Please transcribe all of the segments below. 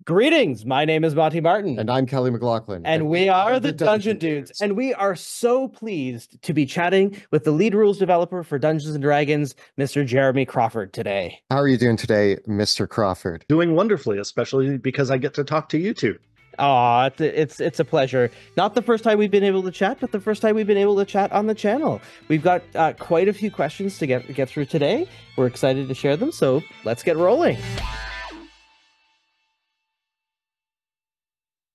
Greetings, my name is Monty Martin. And I'm Kelly McLaughlin. And we are the Dungeon Dudes. And we are so pleased to be chatting with the lead rules developer for Dungeons & Dragons, Mr. Jeremy Crawford, today. How are you doing today, Mr. Crawford? Doing wonderfully, especially because I get to talk to you two. It's a pleasure. Not the first time we've been able to chat, but the first time we've been able to chat on the channel. We've got quite a few questions to get through today. We're excited to share them, so let's get rolling.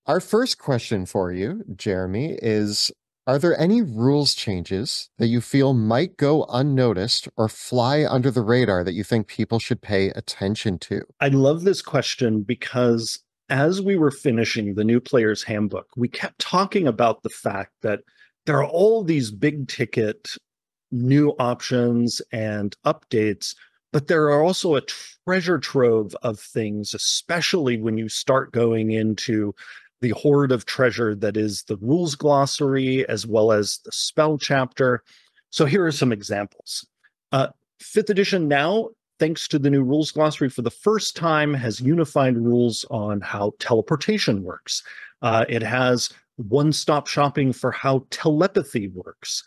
Our first question for you, Jeremy, is, are there any rules changes that you feel might go unnoticed or fly under the radar that you think people should pay attention to? I love this question because as we were finishing the new player's handbook, we kept talking about the fact that there are all these big ticket new options and updates, but there are also a treasure trove of things, especially when you start going into the hoard of treasure that is the rules glossary as well as the spell chapter. So here are some examples. 5th edition now, thanks to the new rules glossary, for the first time has unified rules on how teleportation works. It has one-stop shopping for how telepathy works.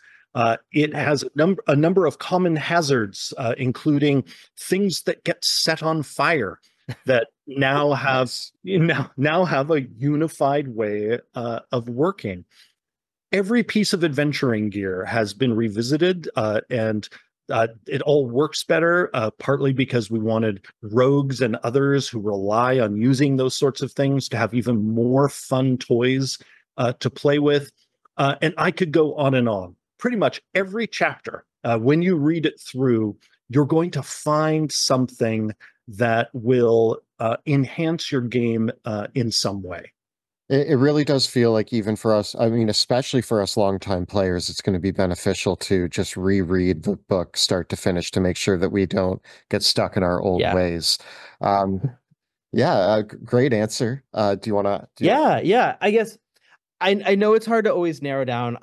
It has a number of common hazards, including things that get set on fire, that now have a unified way of working. Every piece of adventuring gear has been revisited, and it all works better, partly because we wanted rogues and others who rely on using those sorts of things to have even more fun toys to play with. And I could go on and on. Pretty much every chapter, when you read it through, you're going to find something that will enhance your game in some way. It really does feel like, even for us, I mean, especially for us longtime players, it's going to be beneficial to just reread the book start to finish to make sure that we don't get stuck in our old ways. Great answer. Do you want to? Yeah. I guess I know it's hard to always narrow down.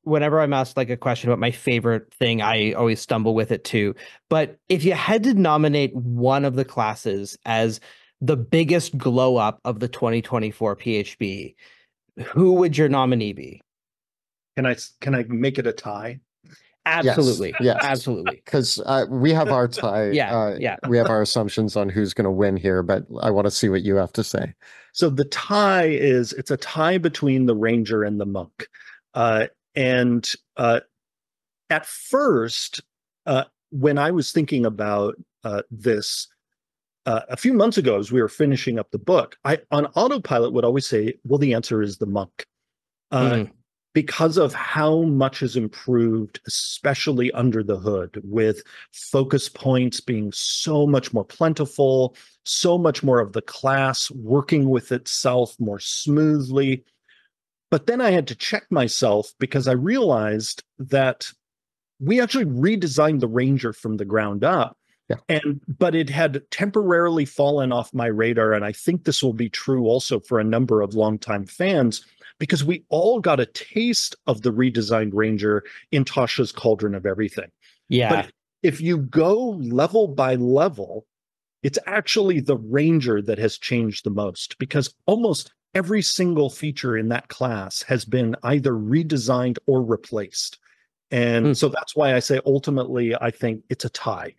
Whenever I'm asked like a question about my favorite thing, I always stumble with it too. But if you had to nominate one of the classes as the biggest glow up of the 2024 PHB, who would your nominee be? Can I make it a tie? Absolutely. Yes. Absolutely. Because we have our tie. We have our assumptions on who's going to win here, but I want to see what you have to say. So the tie it's a tie between the ranger and the monk. And at first, when I was thinking about this a few months ago, as we were finishing up the book, I on autopilot would always say, well, the answer is the monk. Because of how much has improved, especially under the hood, with focus points being so much more plentiful, so much more of the class working with itself more smoothly. But then I had to check myself because I realized that we actually redesigned the Ranger from the ground up. But it had temporarily fallen off my radar. And I think this will be true also for a number of longtime fans, because we all got a taste of the redesigned Ranger in Tasha's Cauldron of Everything. Yeah. But if you go level by level, it's actually the Ranger that has changed the most, because almost every single feature in that class has been either redesigned or replaced. And so that's why I say ultimately, I think it's a tie.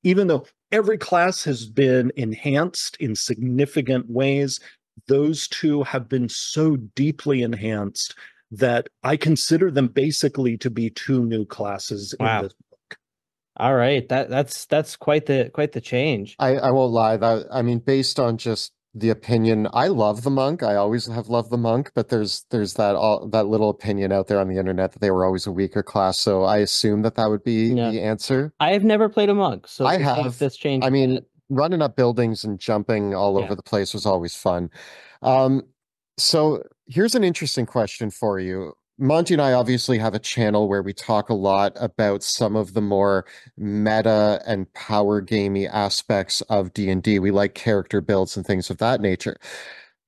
Even though every class has been enhanced in significant ways, those two have been so deeply enhanced that I consider them basically to be two new classes in this book. All right, that's quite the change. I won't lie. I mean, based on just the opinion, I love the monk. I always have loved the monk, but there's that little opinion out there on the internet that they were always a weaker class. So I assume that would be the answer. I have never played a monk, so I have this change. I mean, running up buildings and jumping all over the place was always fun. So here's an interesting question for you. Monty and I obviously have a channel where we talk a lot about some of the more meta and power gamey aspects of D&D. We like character builds and things of that nature.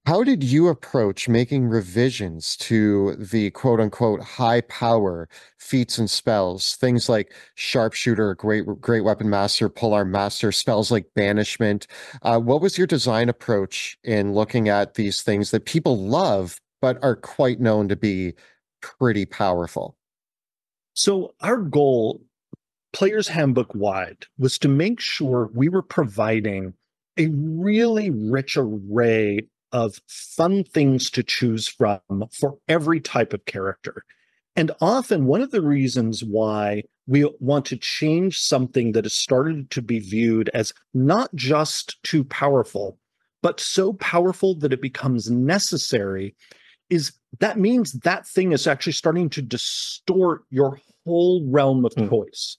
How did you approach making revisions to the quote unquote high power feats and spells? Things like sharpshooter, great weapon master, polearm master, spells like banishment. What was your design approach in looking at these things that people love but are quite known to be pretty powerful? So our goal, Player's Handbook wide, was to make sure we were providing a really rich array of fun things to choose from for every type of character. And often one of the reasons why we want to change something that has started to be viewed as not just too powerful, but so powerful that it becomes necessary is that means that thing is actually starting to distort your whole realm of choice.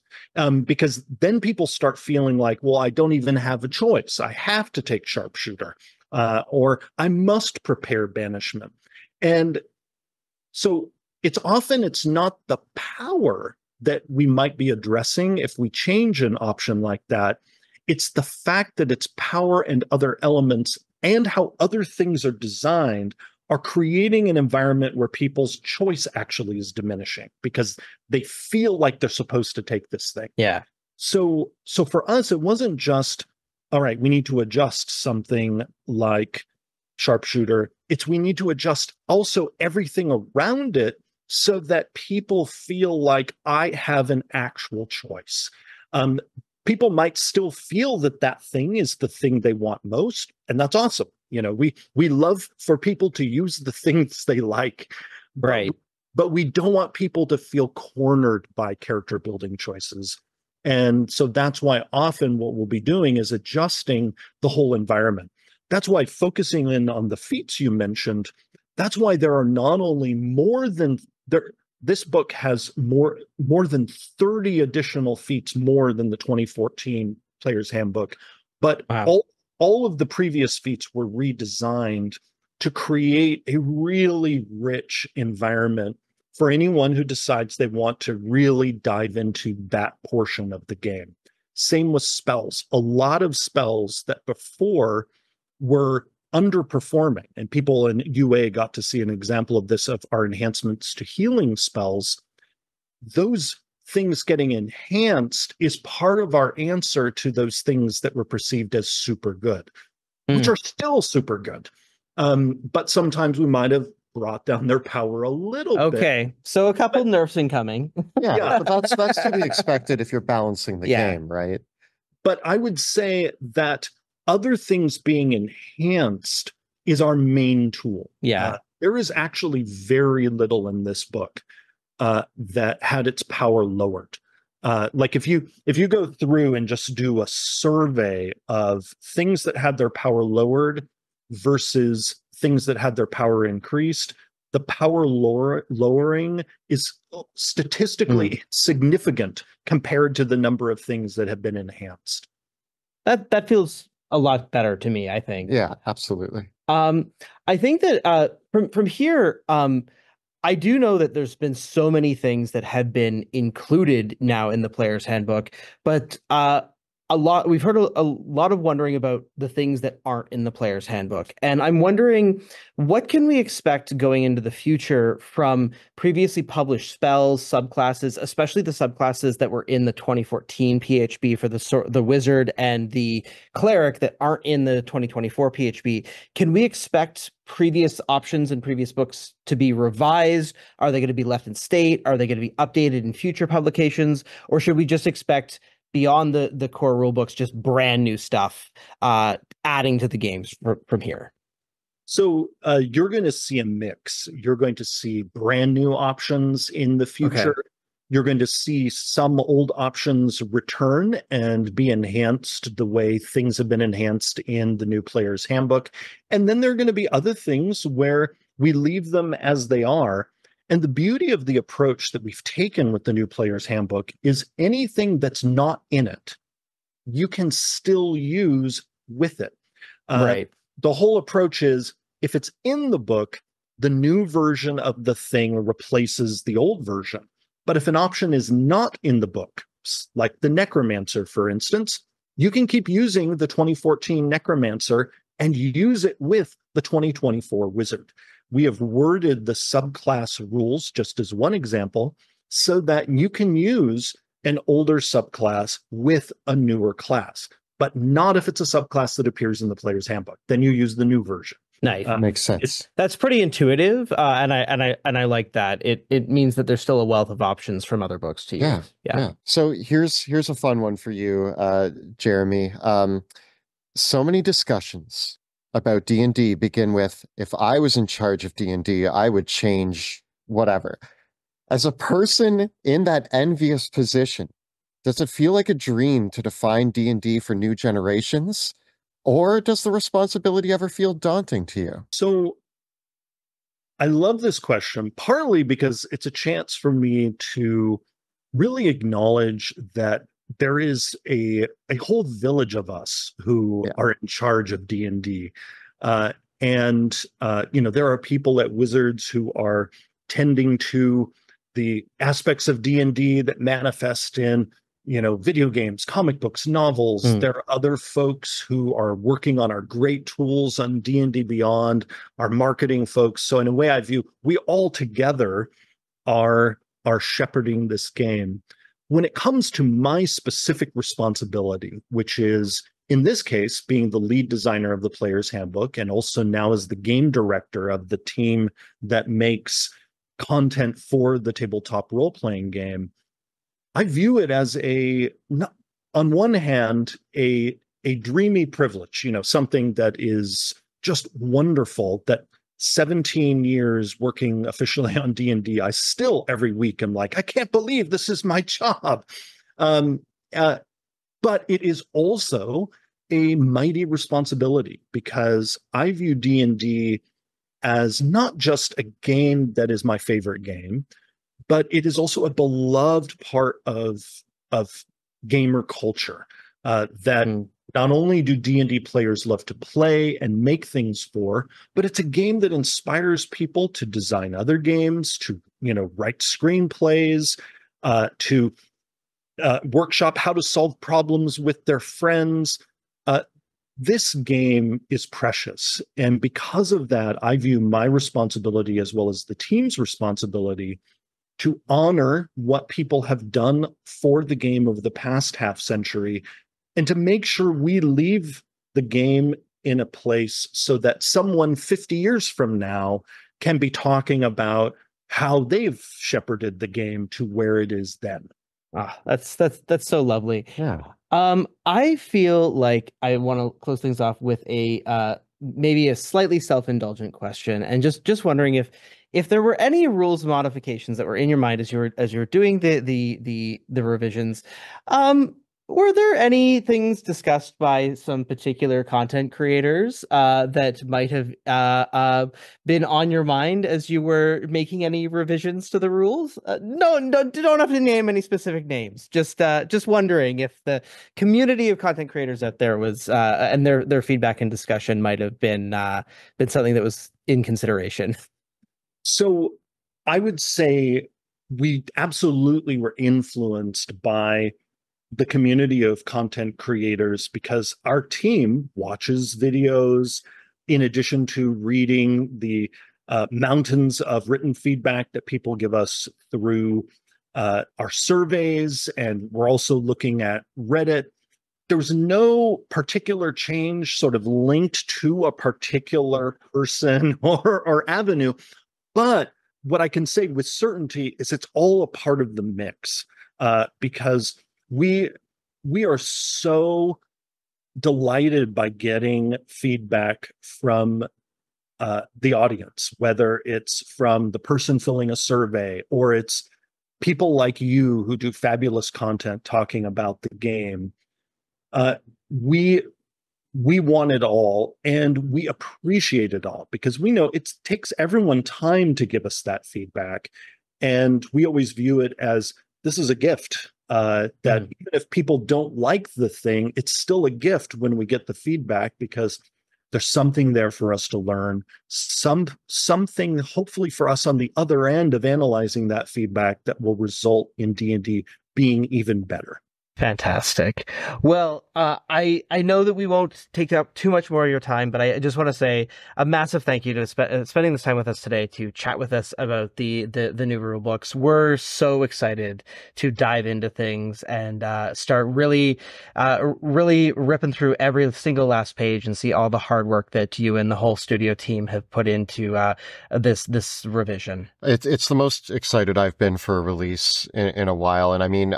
Because then people start feeling like, well, I don't even have a choice. I have to take sharpshooter, or I must prepare banishment. And so it's not the power that we might be addressing if we change an option like that. It's the fact that its power and other elements and how other things are designed are creating an environment where people's choice actually is diminishing because they feel like they're supposed to take this thing. Yeah. So for us, it wasn't just, all right, we need to adjust something like sharpshooter. It's we need to adjust also everything around it so that people feel like I have an actual choice. People might still feel that that thing is the thing they want most, and that's awesome. You know, we love for people to use the things they like, Right. but we don't want people to feel cornered by character building choices. And so that's why often what we'll be doing is adjusting the whole environment. That's why focusing in on the feats you mentioned, that's why there are not only more than there. This book has more than 30 additional feats more than the 2014 Player's Handbook, but Wow. all of the previous feats were redesigned to create a really rich environment for anyone who decides they want to really dive into that portion of the game. Same with spells. A lot of spells that before were underperforming, and people in UA got to see an example of this of our enhancements to healing spells. Those things getting enhanced is part of our answer to those things that were perceived as super good, which are still super good. But sometimes we might have brought down their power a little bit. Okay, so a couple nerfs incoming. Yeah, but that's to be expected if you're balancing the game, right? But I would say that other things being enhanced is our main tool. Yeah. There is actually very little in this book that had its power lowered. Like if you go through and just do a survey of things that had their power lowered versus things that had their power increased, the power lowering is statistically significant compared to the number of things that have been enhanced. That feels a lot better to me, I think. Yeah, absolutely. I think that from here, I do know that there's been so many things that have been included now in the Player's Handbook, but we've heard a lot of wondering about the things that aren't in the Player's Handbook. And I'm wondering, what can we expect going into the future from previously published spells, subclasses, especially the subclasses that were in the 2014 PHB for the Wizard and the Cleric that aren't in the 2024 PHB? Can we expect previous options in previous books to be revised? Are they going to be left in state? Are they going to be updated in future publications? Or should we just expect, beyond the core rule books, just brand new stuff adding to the games from here? So you're going to see a mix. You're going to see brand new options in the future. Okay. You're going to see some old options return and be enhanced the way things have been enhanced in the new Player's Handbook. And then there are going to be other things where we leave them as they are. And the beauty of the approach that we've taken with the new Player's Handbook is anything that's not in it, you can still use with it. Right. The whole approach is, if it's in the book, the new version of the thing replaces the old version. But if an option is not in the book, like the Necromancer, for instance, you can keep using the 2014 Necromancer and use it with the 2024 wizard. We have worded the subclass rules, just as one example, so that you can use an older subclass with a newer class, but not if it's a subclass that appears in the player's handbook. Then you use the new version. Nice. Makes sense. That's pretty intuitive, and I like that. It means that there's still a wealth of options from other books to use. Yeah. So here's a fun one for you, Jeremy. So many discussions about D&D begin with, if I was in charge of D&D, I would change whatever. As a person in that envious position, does it feel like a dream to define D&D for new generations? Or does the responsibility ever feel daunting to you? So I love this question, partly because it's a chance for me to really acknowledge that there is a whole village of us who are in charge of D&D. There are people at Wizards who are tending to the aspects of D&D that manifest in video games, comic books, novels. There are other folks who are working on our great tools on D&D Beyond, our marketing folks. So in a way, I view we all together are shepherding this game. When it comes to my specific responsibility, which is in this case being the lead designer of the player's handbook, and also now as the game director of the team that makes content for the tabletop role-playing game, I view it as on one hand, a dreamy privilege, something that is just wonderful, that 17 years working officially on D&D, I still every week am like, I can't believe this is my job. But it is also a mighty responsibility, because I view D&D as not just a game that is my favorite game, but it is also a beloved part of gamer culture, that not only do D&D players love to play and make things for, but it's a game that inspires people to design other games, to write screenplays, to workshop how to solve problems with their friends. This game is precious, and because of that, I view my responsibility as well as the team's responsibility to honor what people have done for the game over the past half century, and to make sure we leave the game in a place so that someone 50 years from now can be talking about how they've shepherded the game to where it is then. That's so lovely. Yeah. I feel like I want to close things off with a maybe a slightly self-indulgent question, and just wondering if there were any rules modifications that were in your mind as you were doing the revisions. Were there any things discussed by some particular content creators that might have been on your mind as you were making any revisions to the rules? No, don't have to name any specific names. Just wondering if the community of content creators out there was and their feedback and discussion might have been something that was in consideration. So I would say we absolutely were influenced by the community of content creators, because our team watches videos in addition to reading the mountains of written feedback that people give us through our surveys, and we're also looking at Reddit. There was no particular change sort of linked to a particular person or avenue, but what I can say with certainty is it's all a part of the mix, because we are so delighted by getting feedback from the audience, whether it's from the person filling a survey or it's people like you who do fabulous content talking about the game. We want it all, and we appreciate it all, because we know it takes everyone time to give us that feedback, and we always view it as this is a gift. That even if people don't like the thing, it's still a gift when we get the feedback, because there's something there for us to learn, something hopefully for us on the other end of analyzing that feedback that will result in D&D being even better. Fantastic. Well, I know that we won't take up too much more of your time, but I just want to say a massive thank you to spending this time with us today to chat with us about the new rule books. We're so excited to dive into things and start really ripping through every single last page and see all the hard work that you and the whole studio team have put into this revision. It's the most excited I've been for a release in a while, and I mean,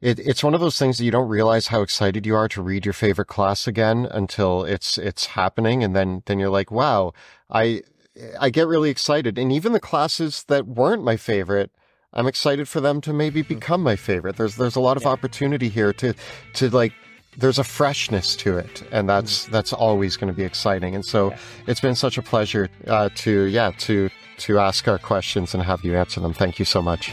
it's one of those things that you don't realize how excited you are to read your favorite class again until it's happening, and then you're like, wow, I get really excited. And even the classes that weren't my favorite, I'm excited for them to maybe become my favorite. There's a lot of opportunity here to like, there's a freshness to it, and that's always going to be exciting. And so it's been such a pleasure to ask our questions and have you answer them. Thank you so much.